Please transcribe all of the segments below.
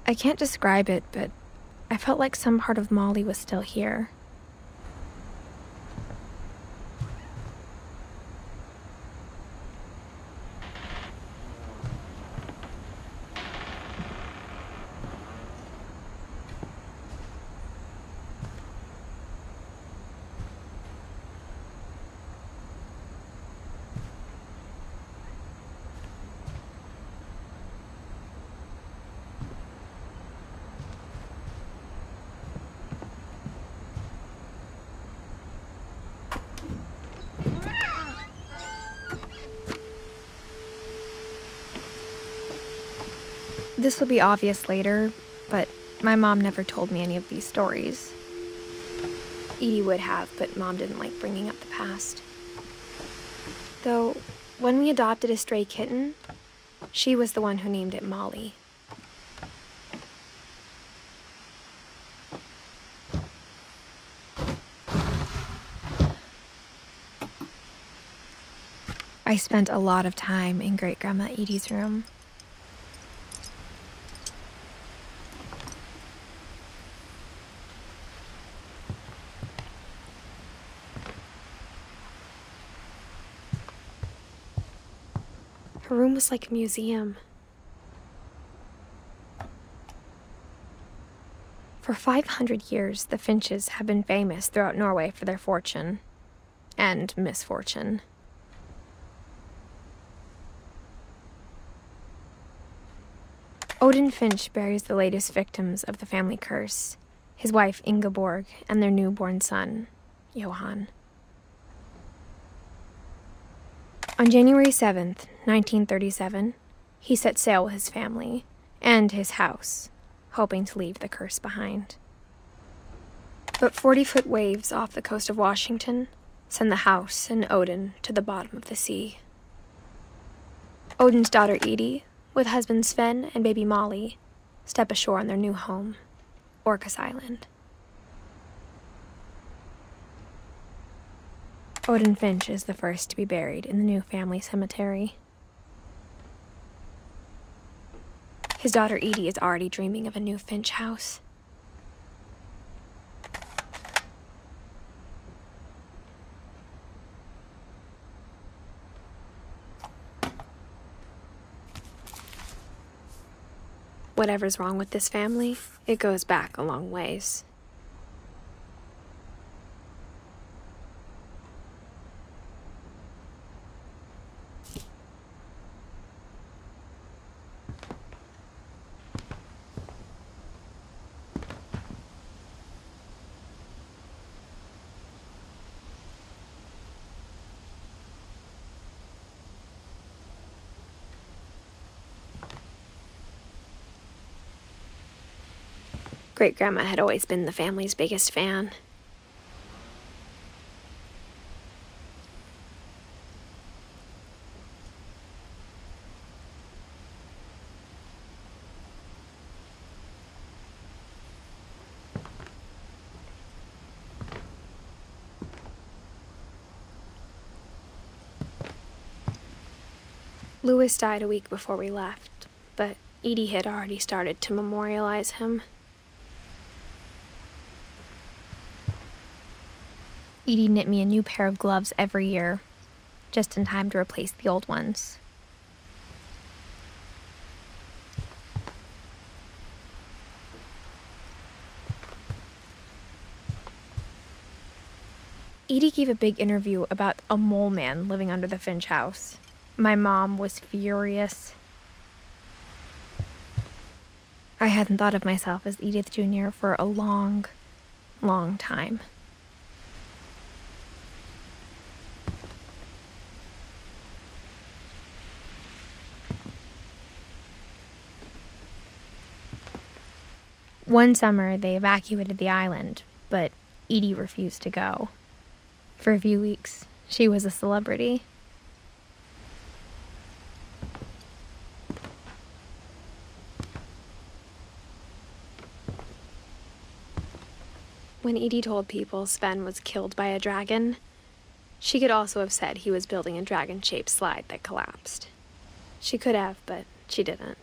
I can't describe it, but I felt like some part of Molly was still here. This will be obvious later, but my mom never told me any of these stories. Edie would have, but Mom didn't like bringing up the past. Though, when we adopted a stray kitten, she was the one who named it Molly. I spent a lot of time in Great-Grandma Edie's room. Her room was like a museum. For 500 years, the Finches have been famous throughout Norway for their fortune and misfortune. Odin Finch buries the latest victims of the family curse, his wife Ingeborg and their newborn son, Johan. On January 7th, 1937, he set sail with his family and his house, hoping to leave the curse behind. But 40-foot waves off the coast of Washington send the house and Odin to the bottom of the sea. Odin's daughter Edie, with husband Sven and baby Molly, step ashore on their new home, Orcas Island. Odin Finch is the first to be buried in the new family cemetery. His daughter Edie is already dreaming of a new Finch house. Whatever's wrong with this family, it goes back a long ways. Great-Grandma had always been the family's biggest fan. Louis died a week before we left, but Edie had already started to memorialize him. Edie knit me a new pair of gloves every year, just in time to replace the old ones. Edie gave a big interview about a mole man living under the Finch house. My mom was furious. I hadn't thought of myself as Edith Jr. for a long, long time. One summer, they evacuated the island, but Edie refused to go. For a few weeks, she was a celebrity. When Edie told people Sven was killed by a dragon, she could also have said he was building a dragon-shaped slide that collapsed. She could have, but she didn't.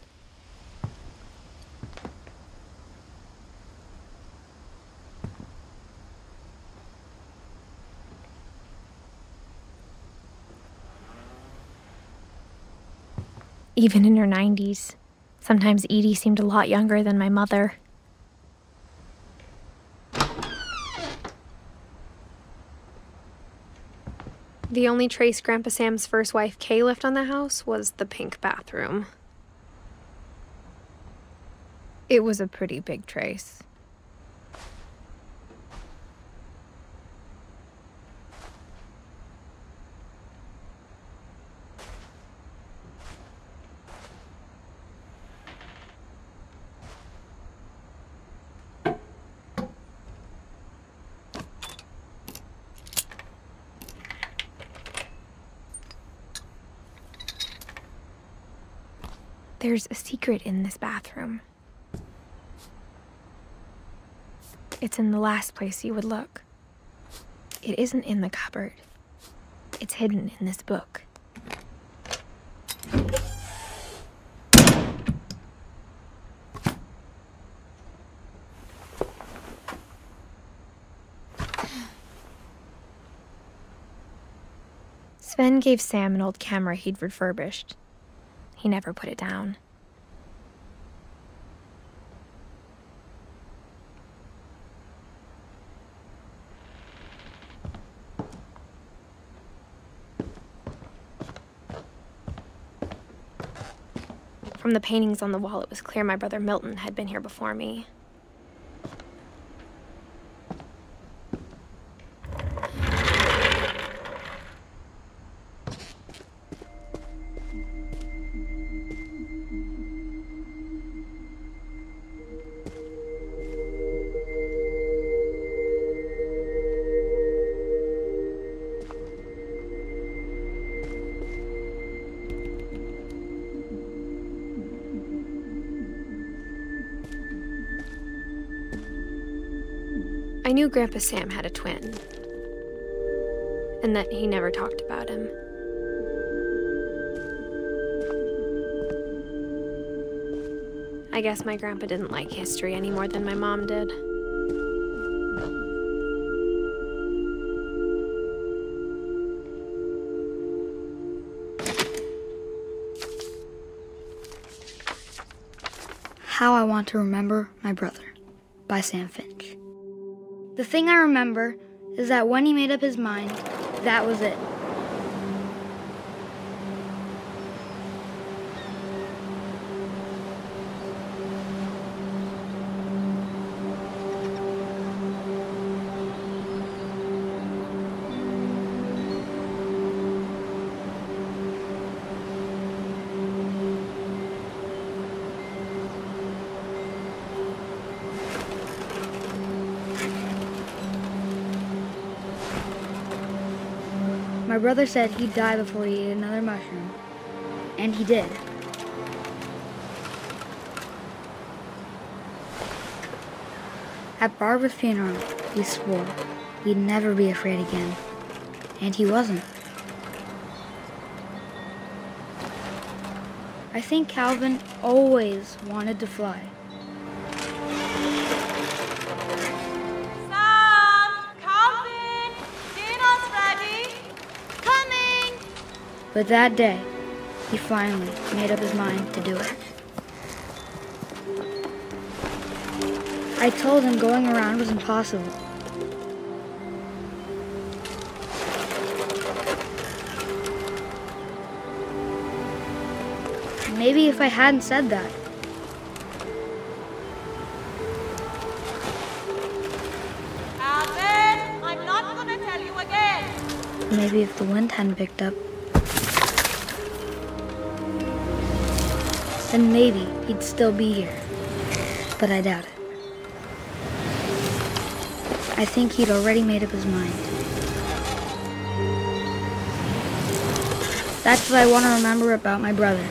even in her 90s. Sometimes Edie seemed a lot younger than my mother. The only trace Grandpa Sam's first wife, Kay, left on the house was the pink bathroom. It was a pretty big trace. There's a secret in this bathroom. It's in the last place you would look. It isn't in the cupboard. It's hidden in this book. Sven gave Sam an old camera he'd refurbished. He never put it down. From the paintings on the wall, it was clear my brother Milton had been here before me. I knew Grandpa Sam had a twin, and that he never talked about him. I guess my grandpa didn't like history any more than my mom did. How I Want to Remember My Brother by Sam Finch. The thing I remember is that when he made up his mind, that was it. My brother said he'd die before he ate another mushroom, and he did. At Barbara's funeral, he swore he'd never be afraid again, and he wasn't. I think Calvin always wanted to fly. But that day, he finally made up his mind to do it. I told him going around was impossible. Maybe if I hadn't said that, Alvin, I'm not gonna tell you again. maybe if the wind hadn't picked up, then maybe he'd still be here. But I doubt it. I think he'd already made up his mind. That's what I want to remember about my brother.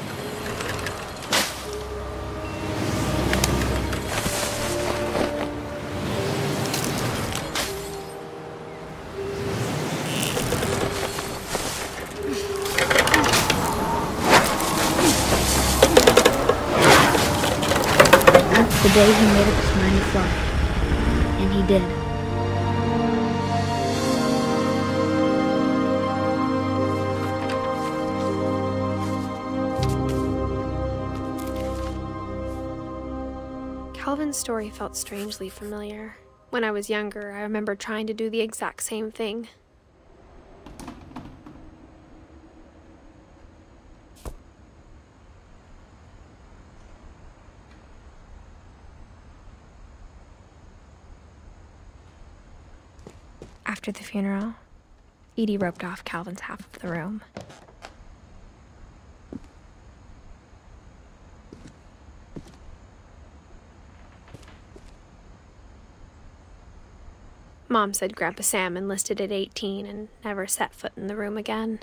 The day he made up his mind to fly. And he did. Calvin's story felt strangely familiar. When I was younger, I remember trying to do the exact same thing. After the funeral, Edie roped off Calvin's half of the room. Mom said Grandpa Sam enlisted at 18 and never set foot in the room again.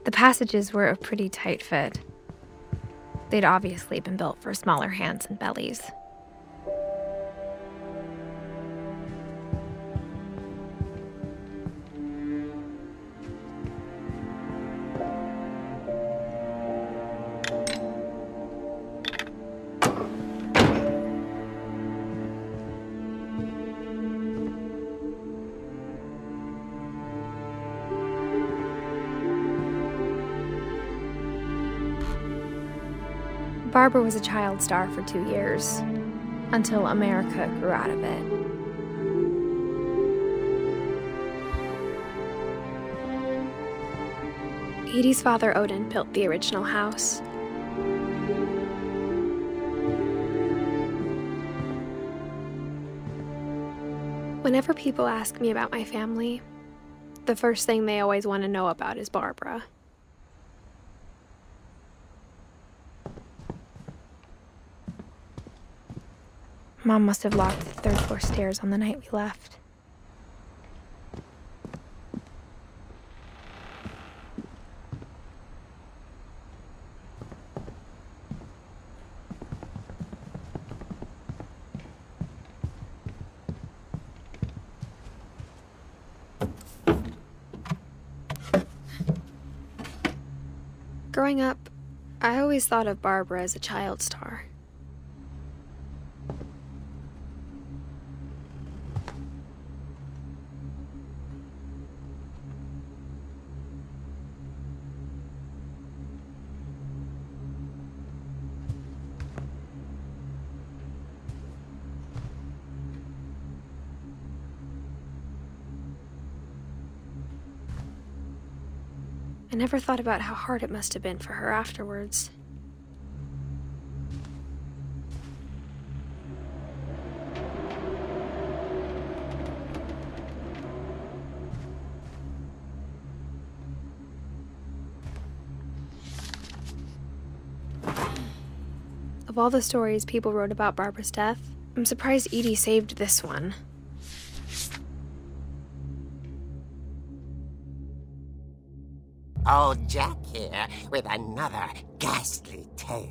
The passages were a pretty tight fit. They'd obviously been built for smaller hands and bellies. Barbara was a child star for 2 years, until America grew out of it. Edie's father, Odin, built the original house. Whenever people ask me about my family, the first thing they always want to know about is Barbara. Mom must have locked the third floor stairs on the night we left. Growing up, I always thought of Barbara as a child star. I never thought about how hard it must have been for her afterwards. Of all the stories people wrote about Barbara's death, I'm surprised Edie saved this one. Old Jack here with another ghastly tale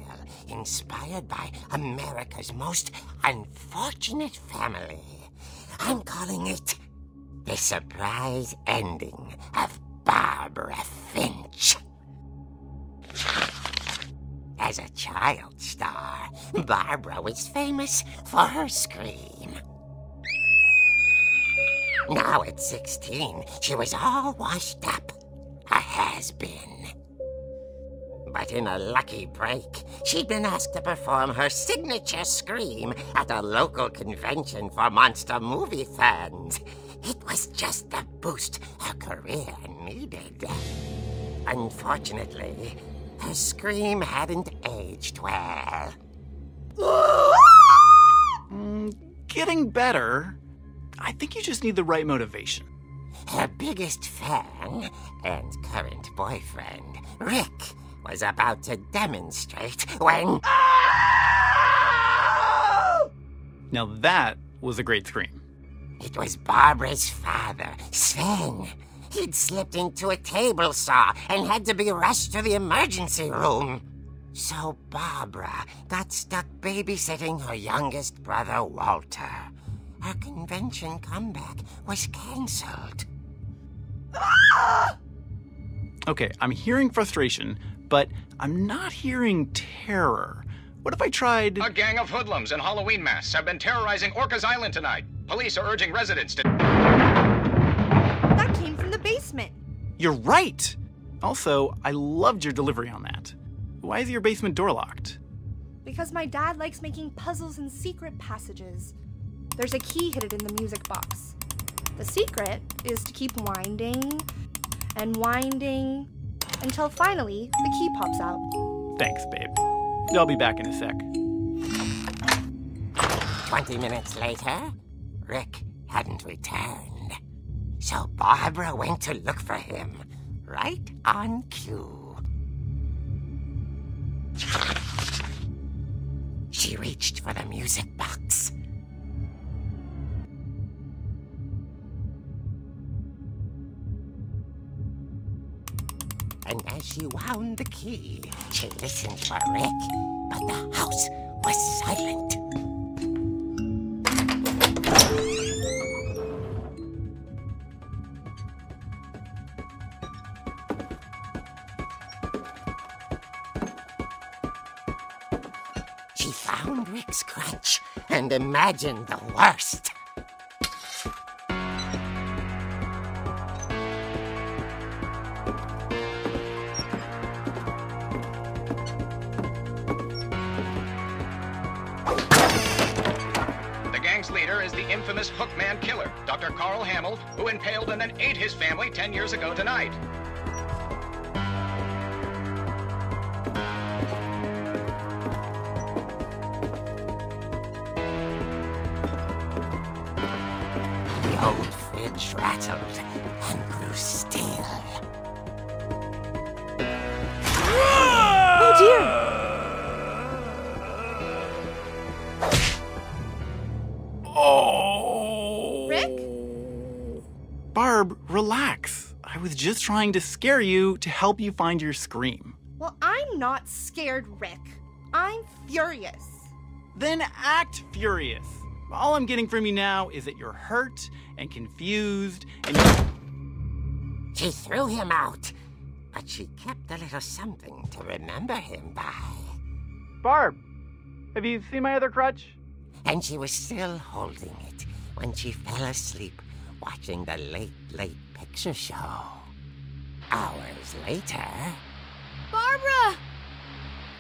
inspired by America's most unfortunate family. I'm calling it The Surprise Ending of Barbara Finch. As a child star, Barbara was famous for her scream. Now at 16, she was all washed up. A has-been. But in a lucky break, she'd been asked to perform her signature scream at a local convention for monster movie fans. It was just the boost her career needed. Unfortunately, Her scream hadn't aged well. Getting better. I think you just need the right motivation. Her biggest fan and current boyfriend, Rick, was about to demonstrate when... Now that was a great scream. It was Barbara's father, Sven. He'd slipped into a table saw and had to be rushed to the emergency room. So Barbara got stuck babysitting her youngest brother, Walter. Her convention comeback was cancelled. Okay, I'm hearing frustration, but I'm not hearing terror. What if I tried... A gang of hoodlums in Halloween masks have been terrorizing Orcas Island tonight. Police are urging residents to... That came from the basement. You're right! Also, I loved your delivery on that. Why is your basement door locked? Because my dad likes making puzzles and secret passages. There's a key hidden in the music box. The secret is to keep winding and winding until finally the key pops out. Thanks, babe. I'll be back in a sec. 20 minutes later, Rick hadn't returned. So Barbara went to look for him, right on cue. She reached for the music box. And as she wound the key, she listened for Rick, but the house was silent. She found Rick's crutch and imagined the worst. The gang's leader is the infamous Hookman killer, Dr. Carl Hamill, who impaled and then ate his family 10 years ago tonight. The old fridge rattled and grew still. Oh dear! Oh! Rick? Barb, relax. I was just trying to scare you to help you find your scream. Well, I'm not scared, Rick. I'm furious. Then act furious. All I'm getting from you now is that you're hurt and confused and She threw him out, but she kept a little something to remember him by. Barb, have you seen my other crutch? And she was still holding it when she fell asleep watching the Late Picture Show. Hours later... Barbara!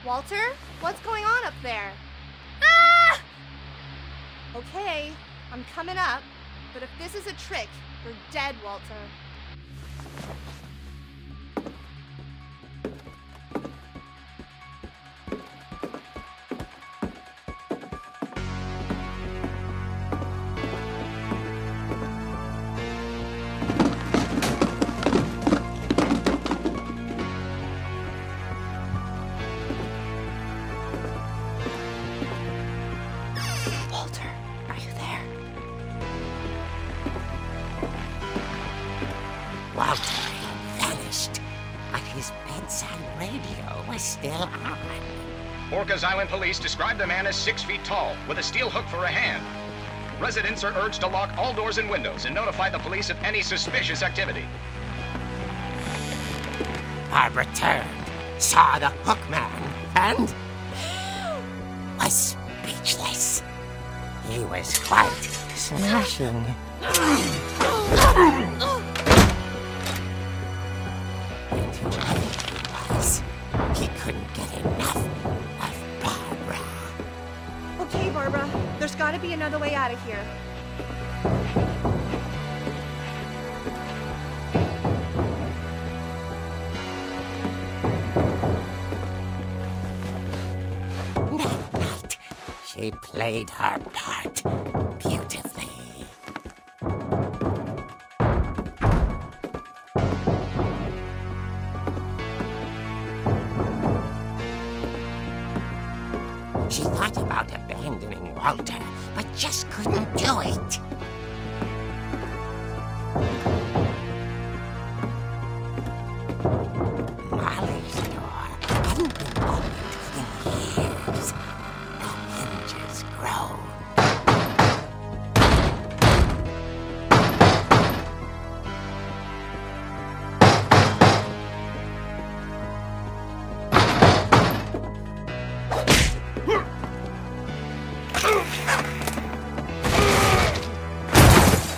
Walter, what's going on up there? Ah! Okay, I'm coming up, but if this is a trick, you're dead, Walter. Walter, are you there? Walter had vanished, but his bedside radio was still on. Orcas Island police describe the man as 6 feet tall, with a steel hook for a hand. Residents are urged to lock all doors and windows and notify the police of any suspicious activity. Barbara turned, saw the hookman, and was speechless. He was quite smashing. And whoever he was, he couldn't get enough of Barbara. Okay, Barbara, there's gotta be another way out of here. she played her part beautifully. She thought about abandoning Walter, but just couldn't do it. Molly's door hadn't been opened in years. The hinges groaned.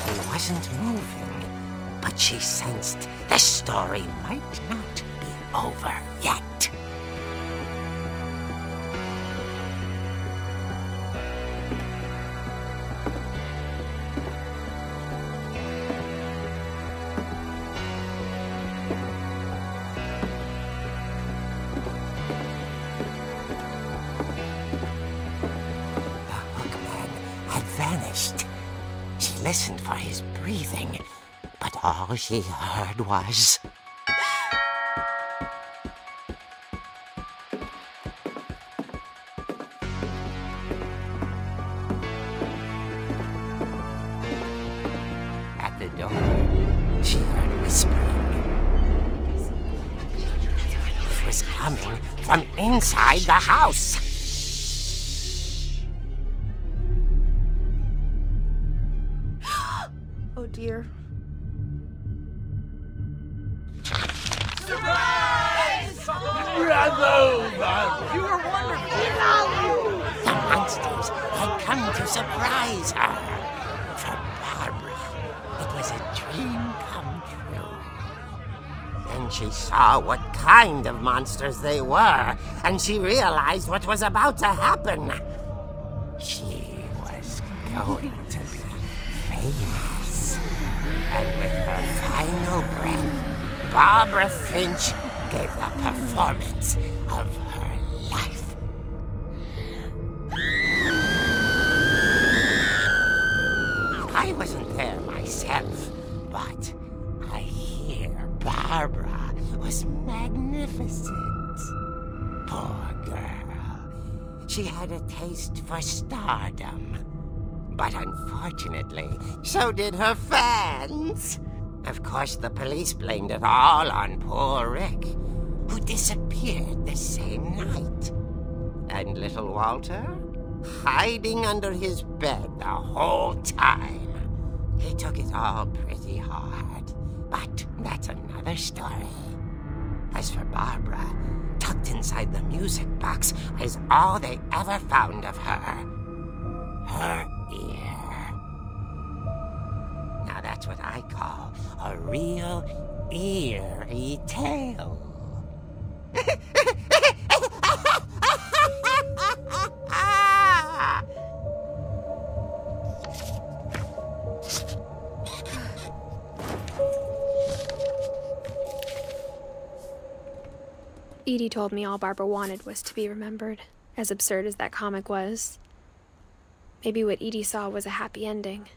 He wasn't moving, but she sensed the story might not be over yet. Vanished. She listened for his breathing, but all she heard was... At the door, she heard whispering. It was coming from inside the house. Oh dear. You were wonderful. The monsters had come to surprise her. For Barbara, it was a dream come true. Then she saw what kind of monsters they were, and she realized what was about to happen. She was going to be famous. And with her final breath, Barbara Finch gave the performance of her life. I wasn't there myself, but I hear Barbara was magnificent. Poor girl. She had a taste for stardom. But unfortunately, so did her fans. Of course, the police blamed it all on poor Rick, who disappeared the same night. And little Walter, hiding under his bed the whole time. He took it all pretty hard, but that's another story. As for Barbara, tucked inside the music box is all they ever found of her. Her ear. Now that's what I call a real eerie tale. Edie told me all Barbara wanted was to be remembered, as absurd as that comic was. Maybe what Edie saw was a happy ending.